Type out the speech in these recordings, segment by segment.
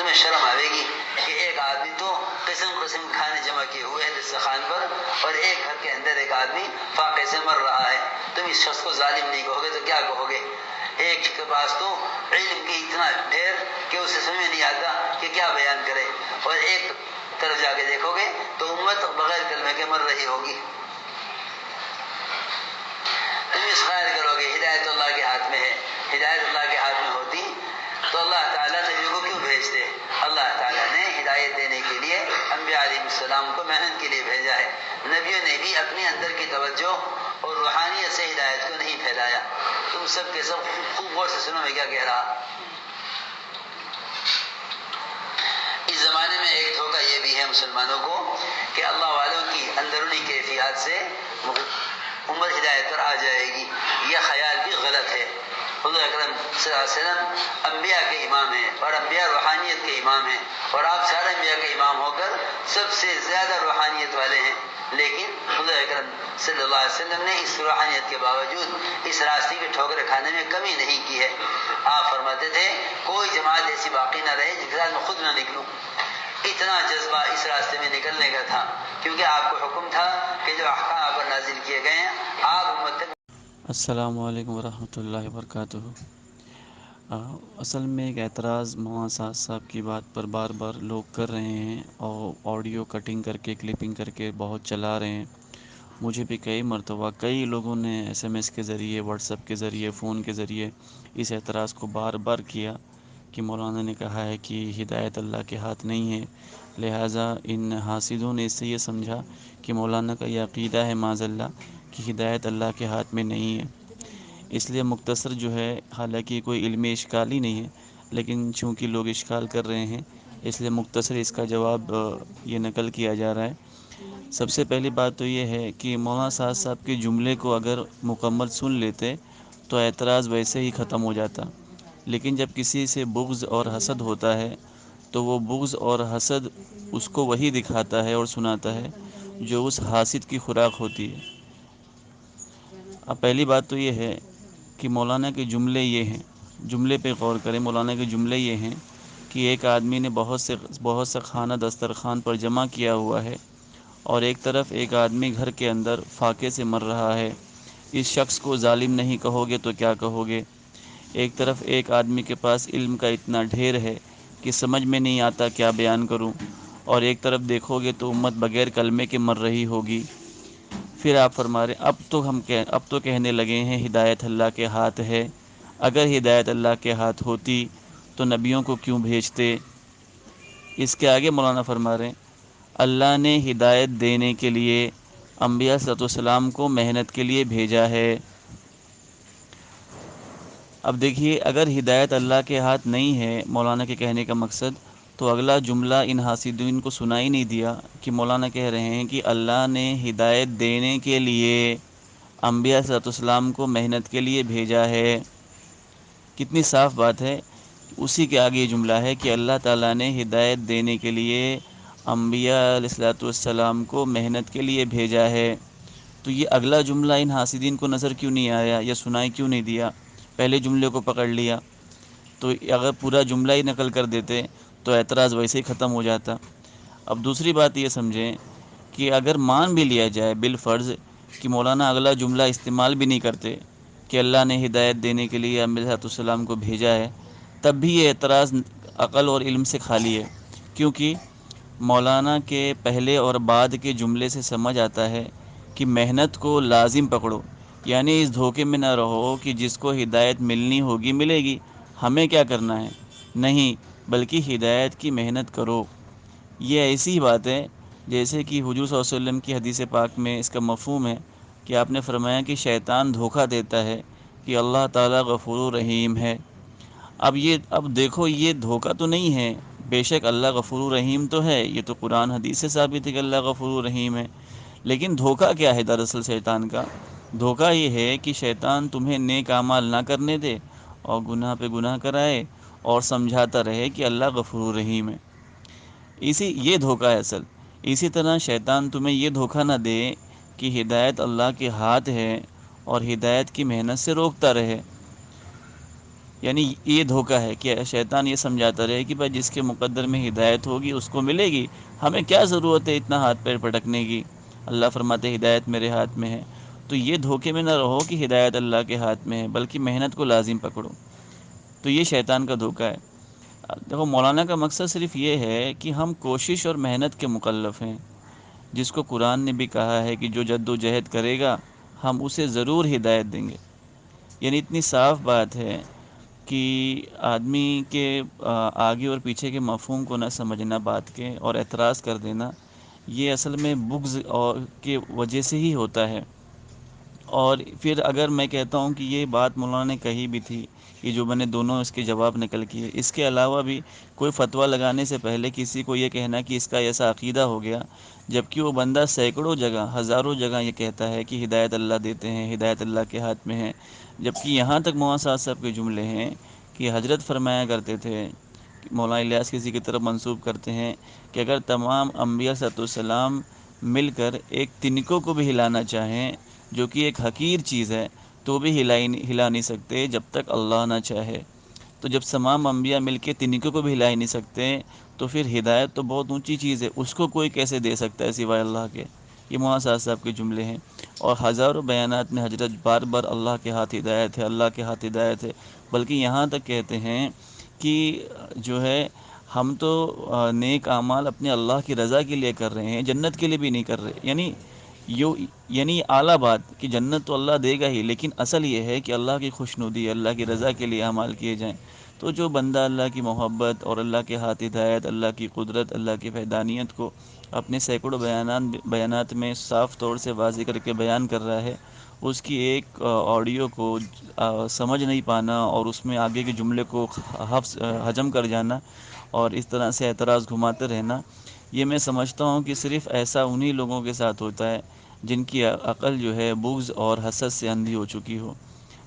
تمہیں شرم آئے گی کہ ایک آدمی تو قسم قسم کھانے جمع کیے ہوئے ہیں دسترخوان پر، اور ایک گھر کے اندر ایک آدمی فاقے سے مر رہا ہے، تم اس شخص کو ظالم نہیں کہو گے تو کیا کہو گے؟ ایک کے پاس تو علم کی اتنا ڈھیر کہ اسے سمجھ نہیں آتا کہ کیا بیان کرے، اور ایک طرف جا کے دیکھو گے تو امت بغیر کلمے کے مر رہی ہوگی۔ تم اس خیال کرو گے ہدایت اللہ کے ہاتھ میں ہے، ہدایت اللہ کے ہاتھ میں ہوتی تو اللہ تعالیٰ نبیوں کو کیوں بھیجتے؟ اللہ تعالیٰ نے ہدایت دینے کے لیے انبیاء علیہ السلام کو محنت کے لیے بھیجا ہے۔ نبیوں نے بھی اپنے اندر کی توجہ اور روحانیت سے ہدایت کو نہیں پھیلایا۔ تم سب کے سب خوب غور سے سنو میں کیا کہہ رہا۔ اس زمانے میں ایک دھوکہ یہ بھی ہے مسلمانوں کو کہ اللہ والوں کی اندرونی کیفیات سے امت ہدایت پر آ جائے گی، یہ خیال بھی غلط ہے۔ حضور اکرم صلی اللہ علیہ وسلم انبیاء کے امام ہیں، اور انبیاء روحانیت کے امام ہیں، اور آپ سارے انبیاء کے امام ہو کر سب سے زیادہ روحانیت والے ہیں، لیکن حضور اکرم صلی اللہ علیہ وسلم نے اس روحانیت کے باوجود اس راستے کی ٹھوکر کھانے میں کمی نہیں کی ہے۔ آپ فرماتے تھے کوئی جماعت ایسی باقی نہ رہے جس کے ساتھ میں خود نہ نکلوں۔ اتنا جذبہ اس راستے میں نکلنے کا تھا، کیونکہ آپ کو حکم تھا کہ جو احکام آپ پر نازل کیے گئے ہیں آپ امت تک۔ السلام علیکم ورحمۃ اللہ وبرکاتہ۔ اصل میں ایک اعتراض مولانا سعد صاحب کی بات پر بار بار لوگ کر رہے ہیں، اور آڈیو کٹنگ کر کے کلپنگ کر کے بہت چلا رہے ہیں۔ مجھے بھی کئی مرتبہ کئی لوگوں نے ایس ایم ایس کے ذریعے، واٹس ایپ کے ذریعے، فون کے ذریعے اس اعتراض کو بار بار کیا کہ مولانا نے کہا ہے کہ ہدایت اللہ کے ہاتھ نہیں ہے، لہٰذا ان حاسدوں نے اس سے یہ سمجھا کہ مولانا کا یہ عقیدہ ہے معاذ اللہ کہ ہدایت اللہ کے ہاتھ میں نہیں ہے۔ اس لیے مختصر جو ہے، حالانکہ کوئی علمی اشکال ہی نہیں ہے، لیکن چونکہ لوگ اشکال کر رہے ہیں اس لیے مختصر اس کا جواب یہ نقل کیا جا رہا ہے۔ سب سے پہلی بات تو یہ ہے کہ مولانا سعد صاحب کے جملے کو اگر مکمل سن لیتے تو اعتراض ویسے ہی ختم ہو جاتا، لیکن جب کسی سے بغض اور حسد ہوتا ہے تو وہ بغض اور حسد اس کو وہی دکھاتا ہے اور سناتا ہے جو اس حاسد کی خوراک ہوتی ہے۔ اب پہلی بات تو یہ ہے کہ مولانا کے جملے یہ ہیں، جملے پہ غور کریں۔ مولانا کے جملے یہ ہیں کہ ایک آدمی نے بہت سے کھانا دسترخوان پر جمع کیا ہوا ہے، اور ایک طرف ایک آدمی گھر کے اندر فاقے سے مر رہا ہے، اس شخص کو ظالم نہیں کہو گے تو کیا کہو گے؟ ایک طرف ایک آدمی کے پاس علم کا اتنا ڈھیر ہے کہ سمجھ میں نہیں آتا کیا بیان کروں، اور ایک طرف دیکھو گے تو امت بغیر کلمے کے مر رہی ہوگی۔ پھر آپ فرما رہے اب تو کہنے لگے ہیں ہدایت اللہ کے ہاتھ ہے۔ اگر ہدایت اللہ کے ہاتھ ہوتی تو نبیوں کو کیوں بھیجتے؟ اس کے آگے مولانا فرما رہے ہیں اللہ نے ہدایت دینے کے لیے انبیاء صلی اللہ علیہ وسلم کو محنت کے لیے بھیجا ہے۔ اب دیکھیے، اگر ہدایت اللہ کے ہاتھ نہیں ہے، مولانا کے کہنے کا مقصد، تو اگلا جملہ ان حاسدین کو سنا ہی نہیں دیا کہ مولانا کہہ رہے ہیں کہ اللہ نے ہدایت دینے کے لیے انبیاء صلی اللہ علیہ وسلم کو محنت کے لیے بھیجا ہے۔ کتنی صاف بات ہے۔ اسی کے آگے یہ جملہ ہے کہ اللہ تعالیٰ نے ہدایت دینے کے لیے انبیاء علیہ السلام کو محنت کے لیے بھیجا ہے۔ تو یہ اگلا جملہ ان حاسدین کو نظر کیوں نہیں آیا یا سنائی کیوں نہیں دیا؟ پہلے جملے کو پکڑ لیا، تو اگر پورا جملہ ہی نقل کر دیتے تو اعتراض ویسے ہی ختم ہو جاتا۔ اب دوسری بات یہ سمجھیں کہ اگر مان بھی لیا جائے بالفرض کہ مولانا اگلا جملہ استعمال بھی نہیں کرتے کہ اللہ نے ہدایت دینے کے لیے انبیاء علیہ السلام کو بھیجا ہے، تب بھی یہ اعتراض عقل اور علم سے خالی ہے، کیونکہ مولانا کے پہلے اور بعد کے جملے سے سمجھ آتا ہے کہ محنت کو لازم پکڑو، یعنی اس دھوکے میں نہ رہو کہ جس کو ہدایت ملنی ہوگی ملے گی، ہمیں کیا کرنا ہے، نہیں، بلکہ ہدایت کی محنت کرو۔ یہ ایسی بات ہے جیسے کہ حضور صلی اللہ علیہ وسلم کی حدیث پاک میں اس کا مفہوم ہے کہ آپ نے فرمایا کہ شیطان دھوکہ دیتا ہے کہ اللہ تعالیٰ غفور رحیم ہے۔ اب دیکھو، یہ دھوکہ تو نہیں ہے، بے شک اللہ غفور رحیم تو ہے، یہ تو قرآن حدیث سے ثابت ہے کہ اللہ غفور رحیم ہے، لیکن دھوکہ کیا ہے دراصل شیطان کا؟ دھوکہ یہ ہے کہ شیطان تمہیں نیک اعمال نہ کرنے دے اور گناہ پہ گناہ کرائے اور سمجھاتا رہے کہ اللہ غفور رحیم ہے۔ یہ دھوکہ ہے اصل۔ اسی طرح شیطان تمہیں یہ دھوکہ نہ دے کہ ہدایت اللہ کے ہاتھ ہے اور ہدایت کی محنت سے روکتا رہے۔ یعنی یہ دھوکہ ہے کہ شیطان یہ سمجھاتا رہے کہ بھائی جس کے مقدر میں ہدایت ہوگی اس کو ملے گی، ہمیں کیا ضرورت ہے اتنا ہاتھ پیر پٹکنے کی، اللہ فرماتے ہدایت میرے ہاتھ میں ہے۔ تو یہ دھوکے میں نہ رہو کہ ہدایت اللہ کے ہاتھ میں ہے، بلکہ محنت کو لازم پکڑو۔ تو یہ شیطان کا دھوکہ ہے۔ دیکھو مولانا کا مقصد صرف یہ ہے کہ ہم کوشش اور محنت کے مکلف ہیں، جس کو قرآن نے بھی کہا ہے کہ جو جد و جہد کرے گا ہم اسے ضرور ہدایت دیں گے۔ یعنی اتنی صاف بات ہے کہ آدمی کے آگے اور پیچھے کے مفہوم کو نہ سمجھنا بات کے اور اعتراض کر دینا، یہ اصل میں بغض اور کے وجہ سے ہی ہوتا ہے۔ اور پھر اگر میں کہتا ہوں کہ یہ بات مولانا نے کہی بھی تھی، یہ جو میں نے دونوں اس کے جواب نقل کیے، اس کے علاوہ بھی کوئی فتویٰ لگانے سے پہلے کسی کو یہ کہنا کہ اس کا ایسا عقیدہ ہو گیا، جبکہ وہ بندہ سینکڑوں جگہ ہزاروں جگہ یہ کہتا ہے کہ ہدایت اللہ دیتے ہیں، ہدایت اللہ کے ہاتھ میں ہے، جبکہ یہاں تک مولانا صاحب کے جملے ہیں کہ حضرت فرمایا کرتے تھے، مولانا الیاس کسی کی طرف منسوب کرتے ہیں کہ اگر تمام انبیاء صلی اللہ علیہ وسلم مل کر ایک تنکوں کو بھی ہلانا چاہیں جو کہ ایک حقیر چیز ہے تو بھی ہلا نہیں سکتے جب تک اللہ نہ چاہے۔ تو جب تمام انبیاء مل کے تنکوں کو بھی ہلا ہی نہیں سکتے تو پھر ہدایت تو بہت اونچی چیز ہے، اس کو کوئی کیسے دے سکتا ہے سوائے اللہ کے۔ یہ مولانا صاحب کے جملے ہیں، اور ہزاروں بیانات میں حضرت بار بار اللہ کے ہاتھ ہدایت ہے، اللہ کے ہاتھ ہدایت ہے، بلکہ یہاں تک کہتے ہیں کہ جو ہے ہم تو نیک اعمال اپنے اللہ کی رضا کے لیے کر رہے ہیں، جنت کے لیے بھی نہیں کر رہے۔ یعنی اعلیٰ بات کہ جنت تو اللہ دے گا ہی، لیکن اصل یہ ہے کہ اللہ کی خوشنودی، اللہ کی رضا کے لیے اعمال کیے جائیں۔ تو جو بندہ اللہ کی محبت اور اللہ کے ہاتھ ہدایت، اللہ کی قدرت، اللہ کی وحدانیت کو اپنے سینکڑوں بیانات میں صاف طور سے واضح کر کے بیان کر رہا ہے، اس کی ایک آڈیو کو سمجھ نہیں پانا اور اس میں آگے کے جملے کو ہضم کر جانا اور اس طرح سے اعتراض گھماتے رہنا، یہ میں سمجھتا ہوں کہ صرف ایسا انہی لوگوں کے ساتھ ہوتا ہے جن کی عقل جو ہے بغض اور حسد سے اندھی ہو چکی ہو۔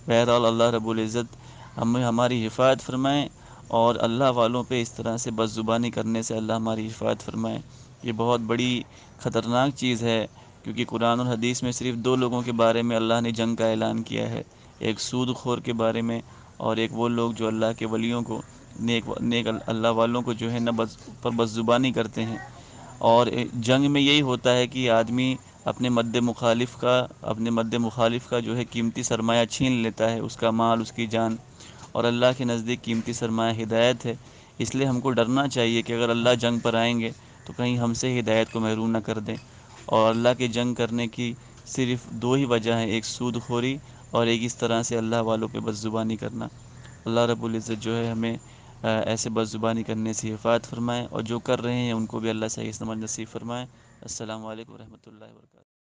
بہرحال اللہ رب العزت ہماری حفاظت فرمائیں، اور اللہ والوں پہ اس طرح سے بد زبانی کرنے سے اللہ ہماری حفاظت فرمائے۔ یہ بہت بڑی خطرناک چیز ہے، کیونکہ قرآن اور حدیث میں صرف دو لوگوں کے بارے میں اللہ نے جنگ کا اعلان کیا ہے، ایک سود خور کے بارے میں، اور ایک وہ لوگ جو اللہ کے ولیوں کو، نیک اللہ والوں کو جو ہے نہ پر بد زبانی کرتے ہیں۔ اور جنگ میں یہی ہوتا ہے کہ آدمی اپنے مد مخالف کا جو ہے قیمتی سرمایہ چھین لیتا ہے، اس کا مال، اس کی جان، اور اللہ کے نزدیک قیمتی سرمایہ ہدایت ہے۔ اس لیے ہم کو ڈرنا چاہیے کہ اگر اللہ جنگ پر آئیں گے تو کہیں ہم سے ہدایت کو محروم نہ کر دیں۔ اور اللہ کے جنگ کرنے کی صرف دو ہی وجہ ہیں، ایک سود خوری اور ایک اس طرح سے اللہ والوں پہ بد زبانی کرنا۔ اللہ رب العزت جو ہے ہمیں ایسے بد زبانی کرنے سے حفاظت فرمائے، اور جو کر رہے ہیں ان کو بھی اللہ صحیح سمجھ نصیب فرمائے۔ السلام علیکم ورحمۃ اللہ وبرکاتہ۔